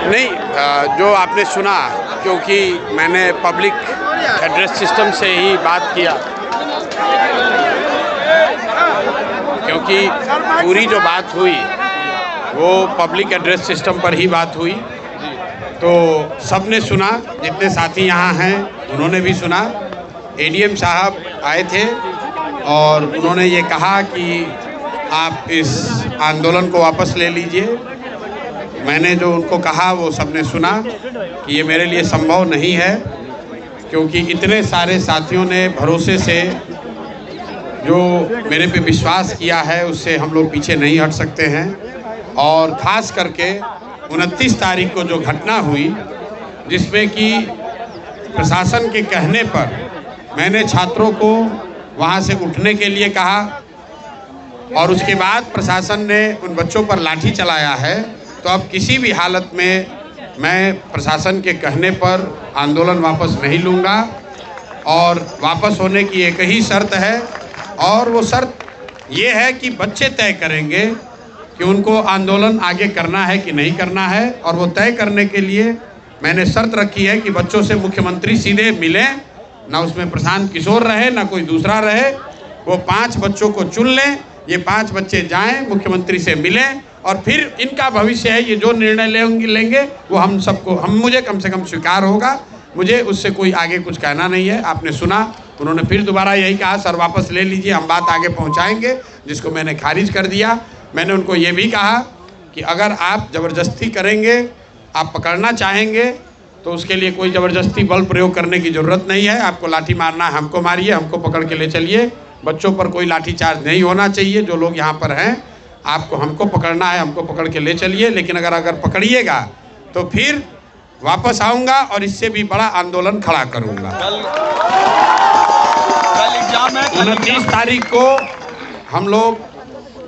नहीं, जो आपने सुना, क्योंकि मैंने पब्लिक एड्रेस सिस्टम से ही बात किया, क्योंकि पूरी जो बात हुई वो पब्लिक एड्रेस सिस्टम पर ही बात हुई, तो सबने सुना। जितने साथी यहाँ हैं उन्होंने भी सुना। एडीएम साहब आए थे और उन्होंने ये कहा कि आप इस आंदोलन को वापस ले लीजिए। मैंने जो उनको कहा वो सबने सुना कि ये मेरे लिए संभव नहीं है, क्योंकि इतने सारे साथियों ने भरोसे से जो मेरे पे विश्वास किया है उससे हम लोग पीछे नहीं हट सकते हैं। और ख़ास करके 29 तारीख को जो घटना हुई, जिसमें कि प्रशासन के कहने पर मैंने छात्रों को वहाँ से उठने के लिए कहा और उसके बाद प्रशासन ने उन बच्चों पर लाठी चलाया है, तो अब किसी भी हालत में मैं प्रशासन के कहने पर आंदोलन वापस नहीं लूँगा। और वापस होने की एक ही शर्त है, और वो शर्त ये है कि बच्चे तय करेंगे कि उनको आंदोलन आगे करना है कि नहीं करना है। और वो तय करने के लिए मैंने शर्त रखी है कि बच्चों से मुख्यमंत्री सीधे मिलें, ना उसमें प्रशांत किशोर रहे ना कोई दूसरा रहे। वो 5 बच्चों को चुन लें, ये 5 बच्चे जाएं, मुख्यमंत्री से मिलें, और फिर इनका भविष्य है, ये जो निर्णय लेंगे वो मुझे कम से कम स्वीकार होगा। मुझे उससे कोई आगे कुछ कहना नहीं है। आपने सुना, उन्होंने फिर दोबारा यही कहा, सर वापस ले लीजिए, हम बात आगे पहुंचाएंगे, जिसको मैंने खारिज कर दिया। मैंने उनको ये भी कहा कि अगर आप ज़बरदस्ती करेंगे, आप पकड़ना चाहेंगे, तो उसके लिए कोई ज़बरदस्ती बल प्रयोग करने की ज़रूरत नहीं है। आपको लाठी मारना है, हमको मारिए, हमको पकड़ के ले चलिए। बच्चों पर कोई लाठी चार्ज नहीं होना चाहिए। जो लोग यहाँ पर हैं, आपको हमको पकड़ना है, हमको पकड़ के ले चलिए। लेकिन अगर पकड़िएगा तो फिर वापस आऊँगा और इससे भी बड़ा आंदोलन खड़ा करूँगा। कल एग्जाम है। 29 तारीख को हम लोग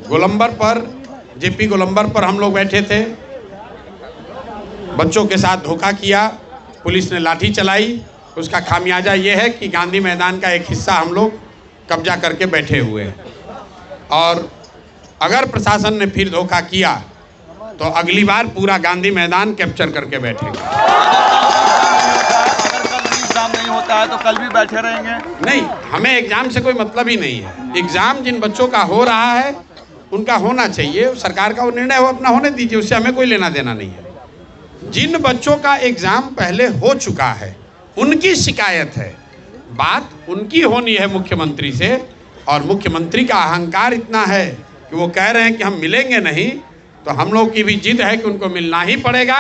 गोलंबर पर, जेपी गोलंबर पर हम लोग बैठे थे। बच्चों के साथ धोखा किया, पुलिस ने लाठी चलाई। उसका खामियाजा ये है कि गांधी मैदान का एक हिस्सा हम लोग कब्जा करके बैठे हुए हैं। और अगर प्रशासन ने फिर धोखा किया तो अगली बार पूरा गांधी मैदान कैप्चर करके बैठेंगे। अगर कल एग्जाम नहीं होता है तो कल भी बैठे रहेंगे? नहीं, हमें एग्ज़ाम से कोई मतलब ही नहीं है। एग्ज़ाम जिन बच्चों का हो रहा है उनका होना चाहिए, सरकार का वो निर्णय हो, अपना होने दीजिए, उससे हमें कोई लेना देना नहीं है। जिन बच्चों का एग्ज़ाम पहले हो चुका है उनकी शिकायत है, बात उनकी होनी है मुख्यमंत्री से। और मुख्यमंत्री का अहंकार इतना है कि वो कह रहे हैं कि हम मिलेंगे नहीं, तो हम लोग की भी जिद है कि उनको मिलना ही पड़ेगा।